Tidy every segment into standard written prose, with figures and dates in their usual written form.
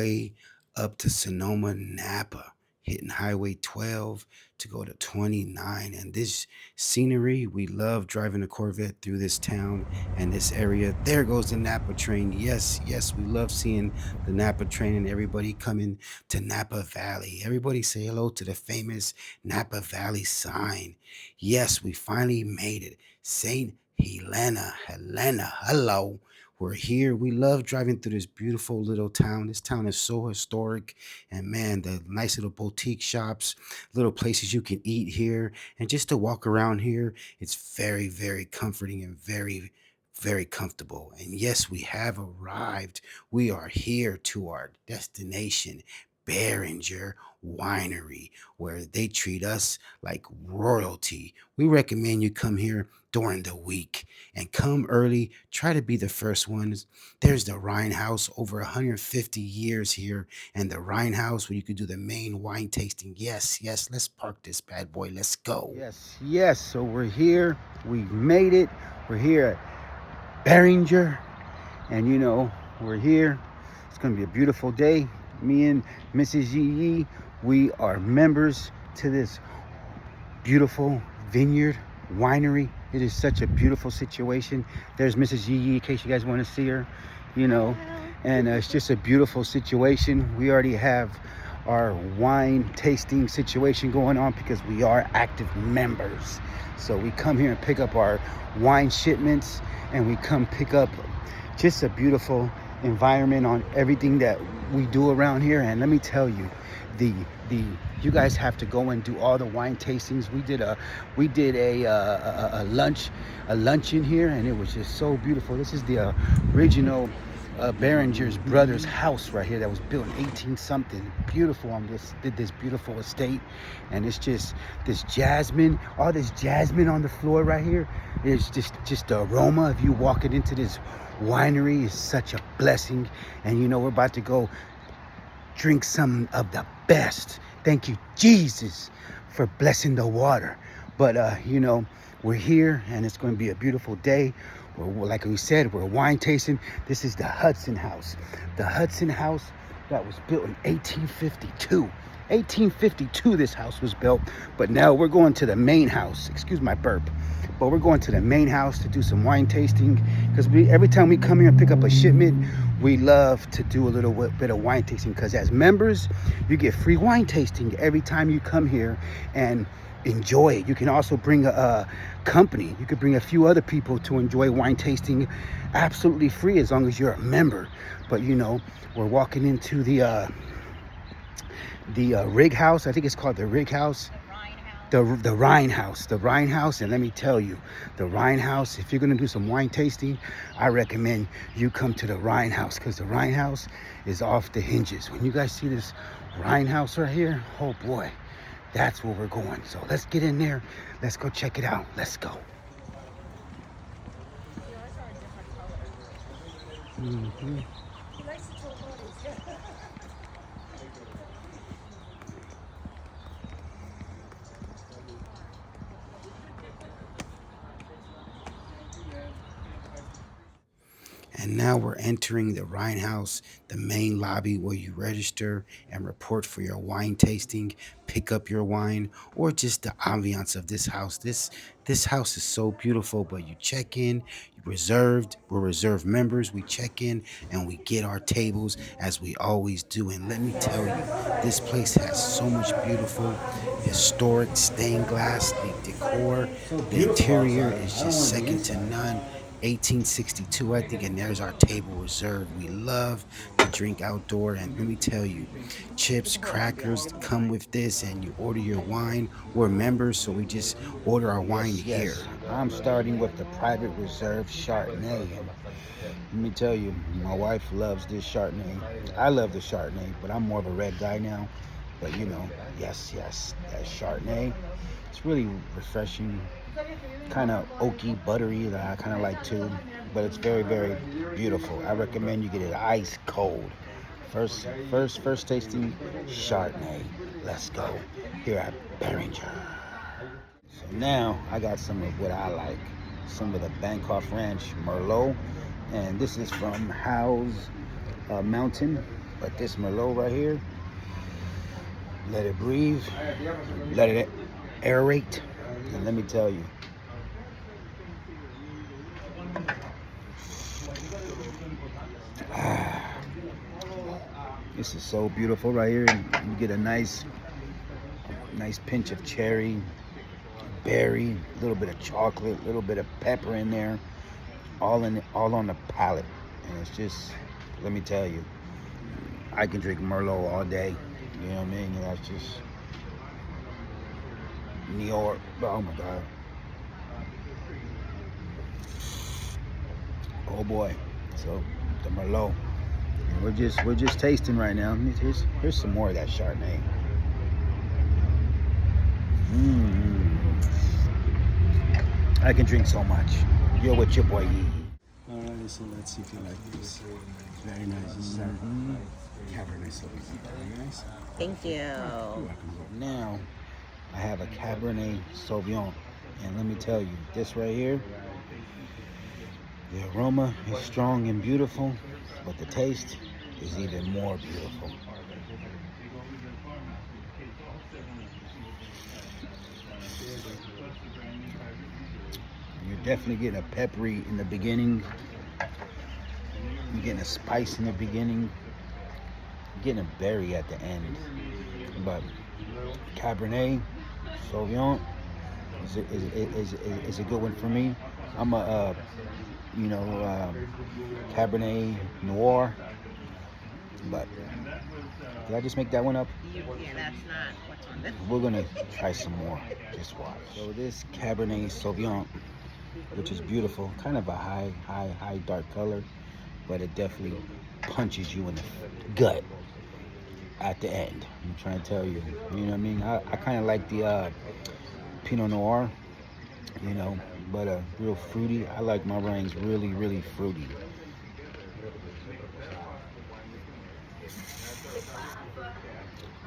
way up to Sonoma, Napa, hitting Highway 12 to go to 29. And this scenery, we love driving a Corvette through this town and this area. There goes the Napa train. Yes, yes, we love seeing the Napa train and everybody coming to Napa Valley. Everybody say hello to the famous Napa Valley sign. Yes, we finally made it. Saint Helena, Helena, hello. We're here. We love driving through this beautiful little town. This town is so historic. And man, the nice little boutique shops, little places you can eat here, and just to walk around here, it's very, very comforting and very, very comfortable. And yes, we have arrived. We are here to our destination, Beringer Winery, where they treat us like royalty. We recommend you come here during the week and come early. Try to be the first ones. There's the Rhine House, over 150 years here, and the Rhine House where you could do the main wine tasting. Yes, yes, let's park this bad boy. Let's go. Yes, yes. So we're here. We made it. We're here at Beringer, and we're here. It's going to be a beautiful day. Me and Mrs. Yeeee, we are members to this beautiful vineyard winery. It is such a beautiful situation. There's Mrs. Yeeee, in case you guys want to see her, and it's just a beautiful situation. We already have our wine tasting situation going on because we are active members. So we come here and pick up our wine shipments, and we come pick up just a beautiful environment on everything that we do around here. And let me tell you, the you guys have to go and do all the wine tastings. We did a luncheon here, and it was just so beautiful. This is the original Beringer's brother's house right here that was built in 18 something. Beautiful on this beautiful estate, and it's just this jasmine, all this jasmine on the floor right here. It's just the aroma of you walking into this winery is such a blessing. And we're about to go drink some of the best. Thank you, Jesus, for blessing the water. But we're here, and it's going to be a beautiful day. Like we said, we're wine tasting. This is the Hudson House. The Hudson House that was built in 1852. 1852 this house was built. But now we're going to the main house. Excuse my burp. But we're going to the main house to do some wine tasting, because every time we come here and pick up a shipment, we love to do a little bit of wine tasting, because as members, you get free wine tasting every time you come here and enjoy it. You can also bring a company. You could bring a few other people to enjoy wine tasting absolutely free as long as you're a member. But we're walking into the rig house. I think it's called the rig house. The Rhine House. The Rhine House. And let me tell you, the Rhine House, if you're going to do some wine tasting, I recommend you come to the Rhine House, because the Rhine House is off the hinges. When you guys see this Rhine House right here, oh boy, that's where we're going. So let's get in there. Let's go check it out. Let's go. Mm-hmm. And now we're entering the Rhine House, the main lobby where you register and report for your wine tasting, pick up your wine, or just the ambiance of this house. This house is so beautiful. But you check in, we're reserved members. We check in and we get our tables as we always do. And let me tell you, this place has so much beautiful historic stained glass. The decor, the interior is just second to none. 1862, I think, and there's our table reserved. We love to drink outdoor, and let me tell you, chips, crackers come with this, and you order your wine. We're members, so we just order our wine here. I'm starting with the private reserve Chardonnay, and let me tell you, my wife loves this Chardonnay. I love the Chardonnay, but I'm more of a red guy now. But yes, that Chardonnay, it's really refreshing. Kind of oaky, buttery, that I kind of like too, but it's very, very beautiful. I recommend you get it ice cold. First tasting Chardonnay. Let's go here at Beringer. So now I got some of what I like, some of the Bankoff Ranch Merlot, and this is from Howe's Mountain. But this Merlot right here, let it breathe, let it aerate, and let me tell you, this is so beautiful right here. You get a nice pinch of cherry, berry, a little bit of chocolate, a little bit of pepper in there, all on the palate, and it's just, let me tell you, I can drink Merlot all day. You know what I mean? And that's just Noir. Oh my God. Oh boy. So the Merlot. And we're just tasting right now. Here's some more of that Chardonnay. I can drink so much. You're with your boy Yeeee. Alright, so let's see if you like this. Very nice. This is our Cabernet Sauvignon. Very nice. Thank you. Now I have a Cabernet Sauvignon, and let me tell you, this right here, the aroma is strong and beautiful, but the taste is even more beautiful. You're definitely getting a peppery in the beginning. You're getting a spice in the beginning. You're getting a berry at the end. But Cabernet Sauvignon is a good one for me. I'm a Cabernet Noir. But did I just make that one up? Yeah, that's not what's on this. We're gonna try some more. Just watch. So this Cabernet Sauvignon, which is beautiful, kind of a high dark color, but it definitely punches you in the gut at the end. I'm trying to tell you. You know what I mean? I kind of like the Pinot Noir, but real fruity. I like my wines really fruity.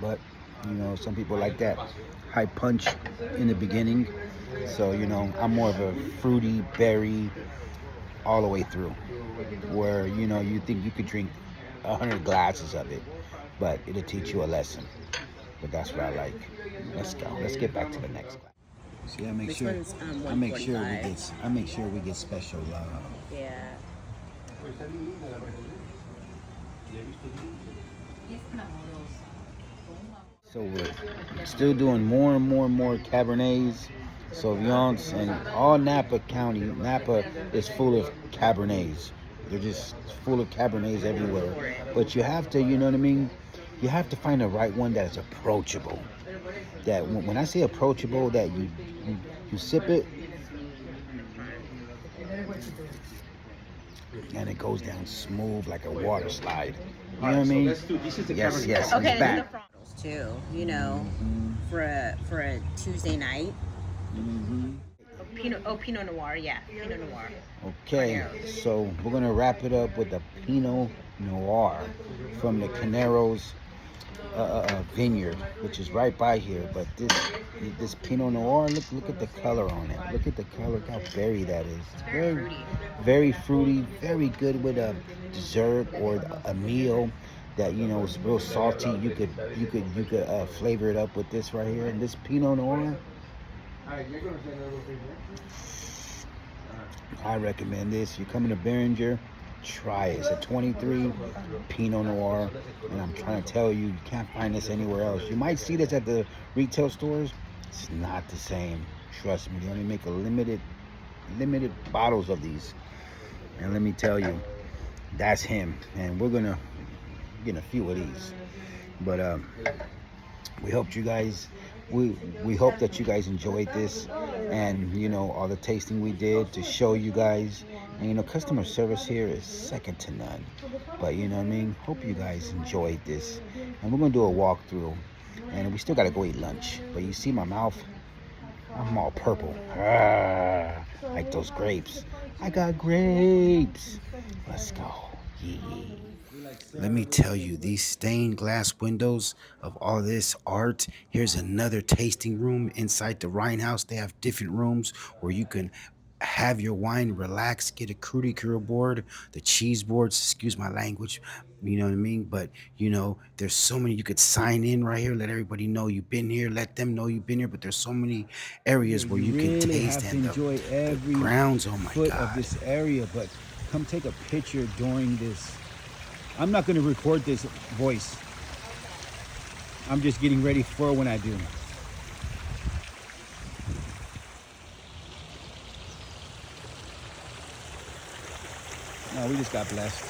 But some people like that high punch in the beginning. So I'm more of a fruity berry all the way through, where you think you could drink 100 glasses of it, but it'll teach you a lesson. But that's what I like. Let's go. Let's get back to the next glass. See, I make sure we get special love. Yeah. So we're still doing more and more Cabernets, Sauvignons, and all Napa County. Napa is full of Cabernets. They're just full of Cabernets everywhere. But you have to, you know what I mean? You have to find the right one that is approachable. That when I say approachable, that you sip it and it goes down smooth like a water slide. You know what I mean? Yes, he's Okay, back. Too, for a Tuesday night. Pinot Noir, yeah, Pinot Noir. Okay, so we're gonna wrap it up with a Pinot Noir from the Caneros vineyard, which is right by here. But this Pinot Noir, look at the color on it. Look at the color. Look how berry that is. It's very fruity. Very good with a dessert or a meal that is real salty. You could flavor it up with this right here. And this Pinot Noir, I recommend this. You come to Beringer, try it. It's a 23 Pinot Noir, and I'm trying to tell you, you can't find this anywhere else. You might see this at the retail stores. It's not the same. Trust me. They only make a limited bottles of these. And let me tell you, that's him. And we're gonna get a few of these. But we hope you guys. We hope that you guys enjoyed this, and all the tasting we did to show you guys. And customer service here is second to none. But you know what I mean? Hope you guys enjoyed this. And we're gonna do a walkthrough, and we still gotta go eat lunch. But you see my mouth? I'm all purple. Like those grapes. I got grapes. Let's go. Yeeeee. Let me tell you, these stained glass windows of all this art. Here's another tasting room inside the Rhine House. They have different rooms where you can have your wine, relax, get a crudy cure board, the cheese boards, excuse my language, you know what I mean? But there's so many you could sign in right here, let everybody know you've been here, let them know you've been here, but there's so many Yeah, areas where you you can really taste have to and enjoy the every grounds, oh my foot of God. this area. But come take a picture during this. I'm not going to record this voice. I'm just getting ready for when I do. No, we just got blessed.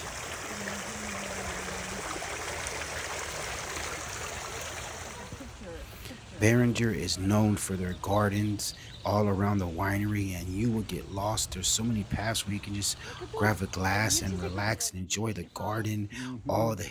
Beringer is known for their gardens all around the winery, and you will get lost. There's so many paths where you can just grab a glass and relax and enjoy the garden, all the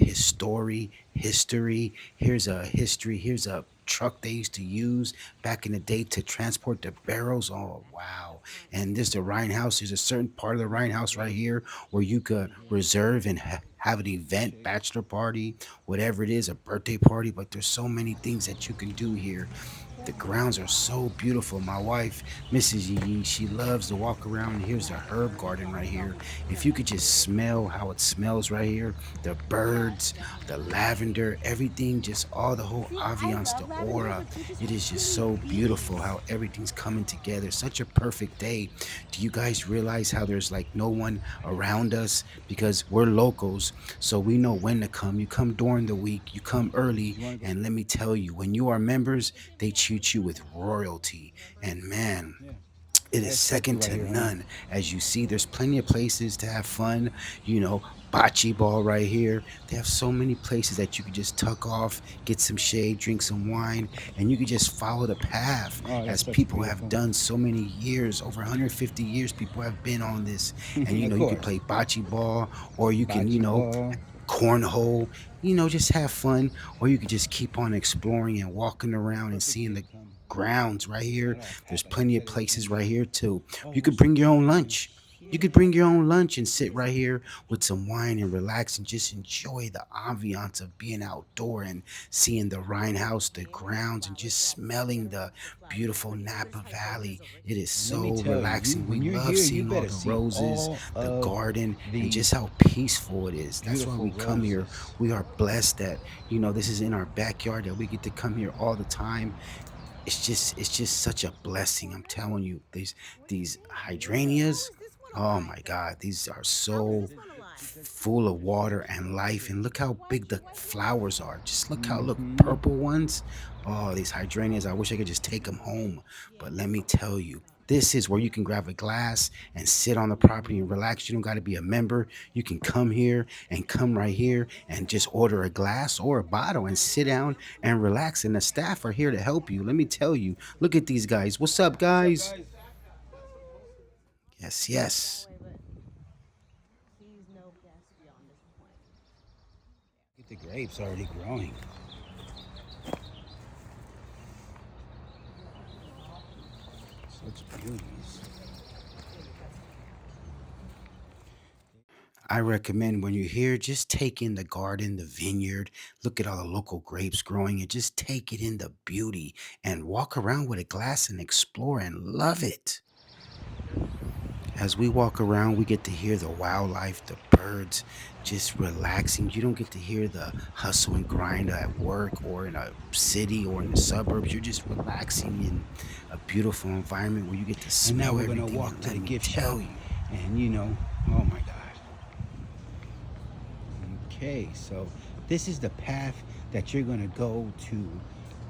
history. Here's a history. Here's a truck they used to use back in the day to transport the barrels. Oh, wow. And there's the Rhine House. There's a certain part of the Rhine House right here where you could reserve and have an event, bachelor party, whatever it is, a birthday party. But there's so many things that you can do here. The grounds are so beautiful. My wife, Mrs. Yeeee, she loves to walk around. And here's the herb garden right here. If you could just smell how it smells right here, the birds, the lavender, everything, just all the whole ambiance, the aura. It is just so beautiful how everything's coming together. Such a perfect day. Do you guys realize how there's like no one around us because we're locals, so we know when to come. You come during the week, you come early, and let me tell you, when you are members, they treat you with royalty. And man, Yeah, it I is expect it second right to here, honey. none. As you see, there's plenty of places to have fun. Bocce ball right here. They have so many places that you could just tuck off, get some shade, drink some wine, and you could just follow the path Oh, that's as such people have beautiful. done so many years, over 150 years, people have been on this. And Of you could course. play bocce ball, or you can, Bocce ball. cornhole, just have fun, or you could just keep on exploring and walking around and Perfect seeing day the to come. grounds right here. Not our There's path, like I plenty of said, it was places gonna right be. here too. Oh, You we're could bring your own splitting. lunch. You could bring your own lunch and sit right here with some wine and relax and just enjoy the ambiance of being outdoor and seeing the Rhine House, the grounds, and just smelling the beautiful Napa Valley. It is And let me so tell you, relaxing. We when you're love here, you seeing all better the see roses, all the of garden, and just these how peaceful it is. That's why beautiful we come here. roses. We are blessed that, this is in our backyard, that we get to come here all the time. It's just such a blessing. I'm telling you, these hydrangeas, oh my God, these are so full of water and life. And look how big the flowers are. Just look Mm-hmm. purple ones. Oh, these hydrangeas, I wish I could just take them home. But let me tell you, this is where you can grab a glass and sit on the property and relax. You don't got to be a member. You can come here and come right here and just order a glass or a bottle and sit down and relax. And the staff are here to help you. Let me tell you, look at these guys. What's up, What's up, guys? guys? Yes, yes. Get the grapes already growing. Such beauties. I recommend when you're here, just take in the garden, the vineyard, look at all the local grapes growing, and just take it in the beauty and walk around with a glass and explore and love it. As we walk around, we get to hear the wildlife, the birds just relaxing. You don't get to hear the hustle and grind at work or in a city or in the suburbs. You're just relaxing in a beautiful environment where you get to And now smell we're gonna everything. walk And to let the me gift shop. tell you, And oh my God. Okay, so this is the path that you're gonna go to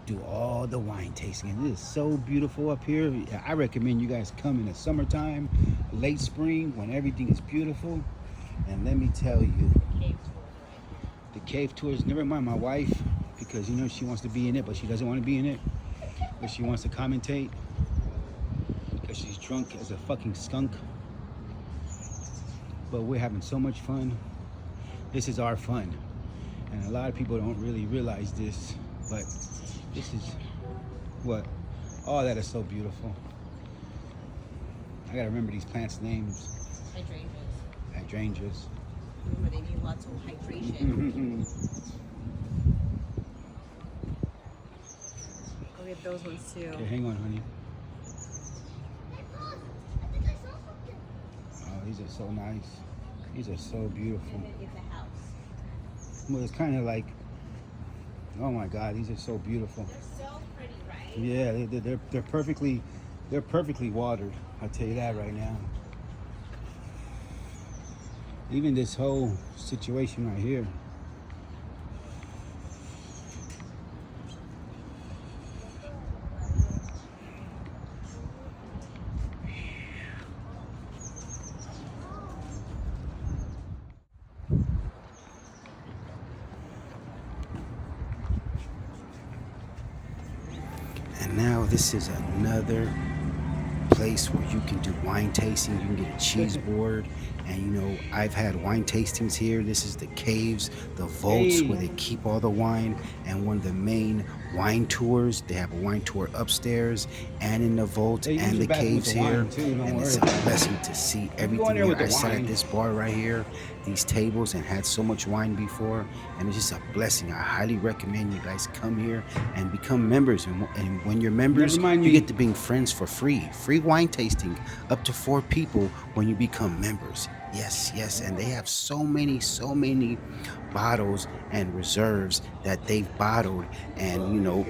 do all the wine tasting. And it is so beautiful up here. I recommend you guys come in the summertime, late spring, when everything is beautiful. And let me tell you, the cave tours, never mind my wife, because she wants to be in it, but she doesn't want to be in it. But she wants to commentate because she's drunk as a fucking skunk. But we're having so much fun. This is our fun. And a lot of people don't really realize this, but this is what, oh, that is so beautiful. I gotta remember these plants' names. Hydrangeas. Remember, they need lots of hydration. Mm-hmm. I'll get those ones too. Okay, hang on, honey. these are so nice. These are so beautiful. And then it's a house. Well, it's kind of like, oh my God, these are so beautiful. They're so pretty, right? Yeah, they're perfectly watered. I'll tell you that right now. Even this whole situation right here. And now this is another place where you can do wine tasting. You can get a cheese board. And you know, I've had wine tastings here. This is the caves, the vaults where Hey, they keep all the wine, and one of the main wine tours. They have a wine tour upstairs and in the vault they use and the the bathroom with caves the here. wine too. Don't And it's a worry. blessing to see You can go in everything there here. with the I sat at wine. this bar right here, these tables, and had so much wine before, and it's just a blessing. I highly recommend you guys come here and become members. And when you're Never members, mind you me. get to bring friends for free. Free wine tasting up to 4 people when you become members. Yes, yes, and they have so many bottles and reserves that they've bottled and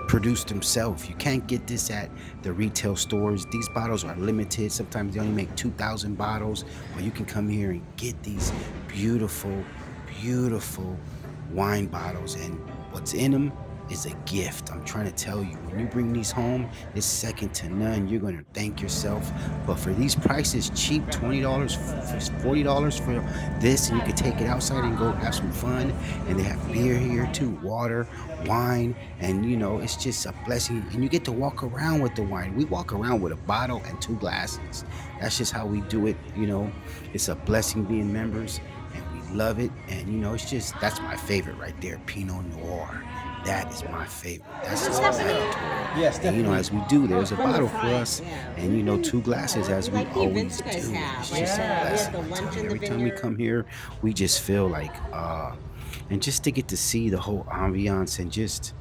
produced themselves. You can't get this at the retail stores. These bottles are limited. Sometimes they only make 2,000 bottles, but you can come here and get these beautiful, beautiful wine bottles, and what's in them is a gift. I'm trying to tell you, when you bring these home, it's second to none. You're going to thank yourself. But for these prices, cheap, $20, $40 for this, and you can take it outside and go have some fun. And they have beer here too, water, wine, and it's just a blessing. And you get to walk around with the wine. We walk around with a bottle and 2 glasses. That's just how we do it. It's a blessing being members, and we love it. And that's my favorite right there, Pinot Noir. That is my favorite. That's just mandatory. Yes, And definitely. as we do, there's a From the bottle for front, us, yeah. and 2 glasses as we Like the always events you guys do. have, It's like just a we have blessing. the I tell lunch you, in the every time we vineyard. come here, we just feel like, and just to get to see the whole ambiance and just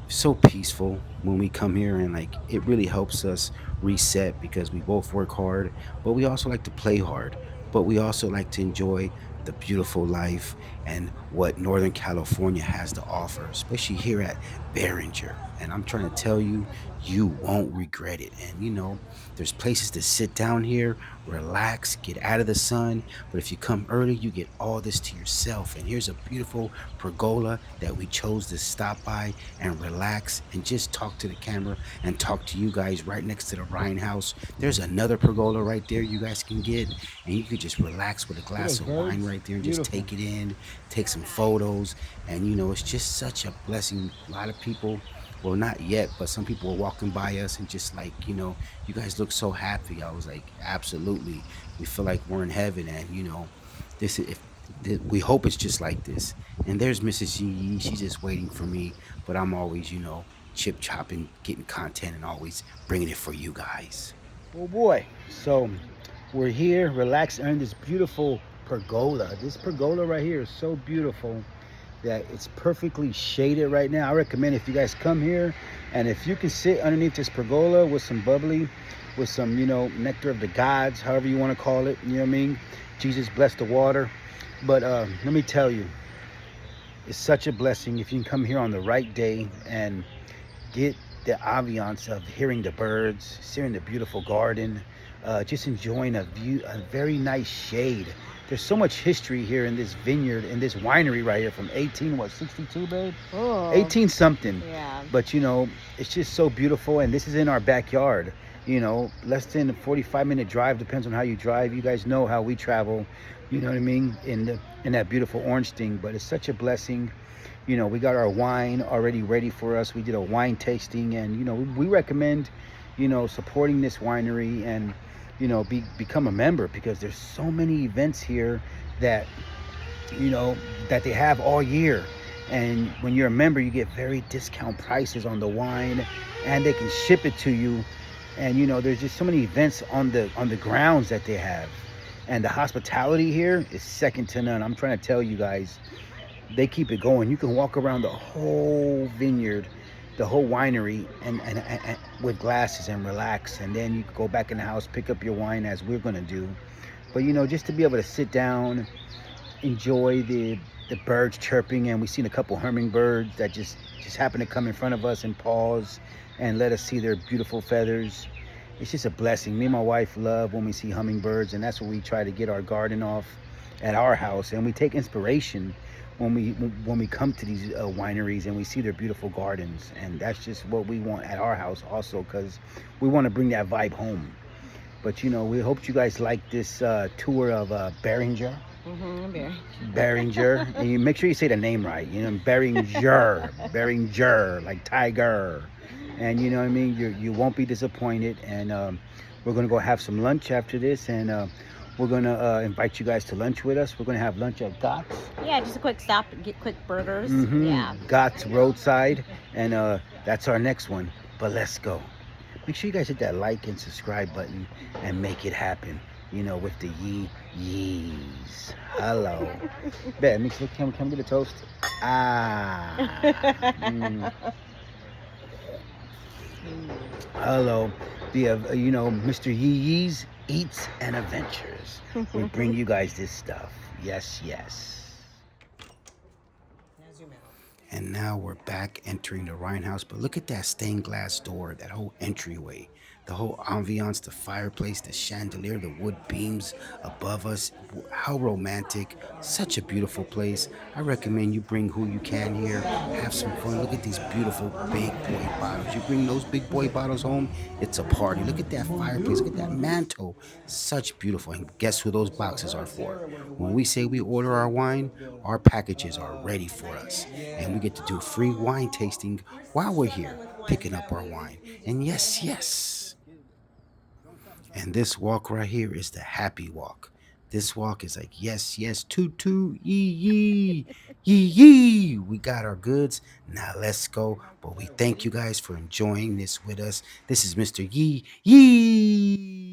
so peaceful when we come here, and like it really helps us reset because we both work hard, but we also like to play hard, but we also like to enjoy the beautiful life and what Northern California has to offer, especially here at Beringer. And I'm trying to tell you, you won't regret it. And there's places to sit down here, relax, get out of the sun. But if you come early, you get all this to yourself. And here's a beautiful pergola that we chose to stop by and relax and just talk to the camera and talk to you guys right next to the Rhine House. There's another pergola right there you guys can get, and you could just relax with a See those glass of wine birds? right there and just Beautiful. take it in, take some photos. And it's just such a blessing. A lot of people, well, not yet, but some people were walking by us and just like, you guys look so happy. I was like, absolutely. We feel like we're in heaven, and this is if we hope it's just like this. And there's Mrs. Yeeee. She's just waiting for me, but I'm always, chip chopping, getting content, and always bringing it for you guys. Oh boy. So we're here, relaxed, and this beautiful pergola. This pergola right here is so beautiful that it's perfectly shaded right now. I recommend if you guys come here, and if you can sit underneath this pergola with some bubbly, with some, nectar of the gods, however you want to call it, you know what I mean? Jesus bless the water. But let me tell you, it's such a blessing if you can come here on the right day and get the ambiance of hearing the birds, seeing the beautiful garden, just enjoying a view, a very nice shade. There's so much history here in this vineyard, in this winery right here from 62, babe? Oh, 18 something. yeah. But it's just so beautiful, and this is in our backyard. Less than a 45-minute drive, depends on how you drive. You guys know how we travel, you know what I mean, in that beautiful orange thing. But it's such a blessing. We got our wine already ready for us. We did a wine tasting, and we recommend supporting this winery, and become a member, because there's so many events here that that they have all year. And when you're a member, you get very discount prices on the wine, and they can ship it to you. And there's just so many events on the grounds that they have, and the hospitality here is second to none. I'm trying to tell you guys, they keep it going. You can walk around the whole vineyard, the whole winery, and with glasses and relax, and then you can go back in the house, pick up your wine as we're gonna do. But just to be able to sit down, enjoy the birds chirping, and we seen a couple hummingbirds that just happened to come in front of us and pause and let us see their beautiful feathers. It's just a blessing. Me and my wife love when we see hummingbirds, and that's what we try to get our garden off at our house. And we take inspiration when we come to these wineries and we see their beautiful gardens, and that's just what we want at our house also, because we want to bring that vibe home. But we hope you guys like this tour of Beringer. Very. Beringer, and you make sure you say the name right. Beringer, Beringer, like tiger, and you know what I mean. You won't be disappointed. And we're gonna go have some lunch after this, and we're gonna invite you guys to lunch with us. We're gonna have lunch at Gott's. Yeah, just a quick stop and get quick burgers. Yeah. Gott's roadside, and that's our next one. But let's go. Make sure you guys hit that like and subscribe button and make it happen. With the Yeeees. Hello. Bet, mix it. Can we get a toast? Ah. Hello. The Mr. Yeeees Eats and Adventures. We bring you guys this stuff. Yes, yes. And now we're back entering the wine house. But look at that stained glass door, that whole entryway, the whole ambiance, the fireplace, the chandelier, the wood beams above us. How romantic. Such a beautiful place. I recommend you bring who you can here. Have some fun. Look at these beautiful big boy bottles. You bring those big boy bottles home, it's a party. Look at that fireplace. Look at that mantle. Such beautiful. And guess who those boxes are for? When we say we order our wine, our packages are ready for us. And we get to do free wine tasting while we're here picking up our wine. And yes, yes. And this walk right here is the happy walk. This walk is like, yes, yes, toot toot, yee yee, yee yee. We got our goods. Now let's go. But we thank you guys for enjoying this with us. This is Mr. Yee Yee.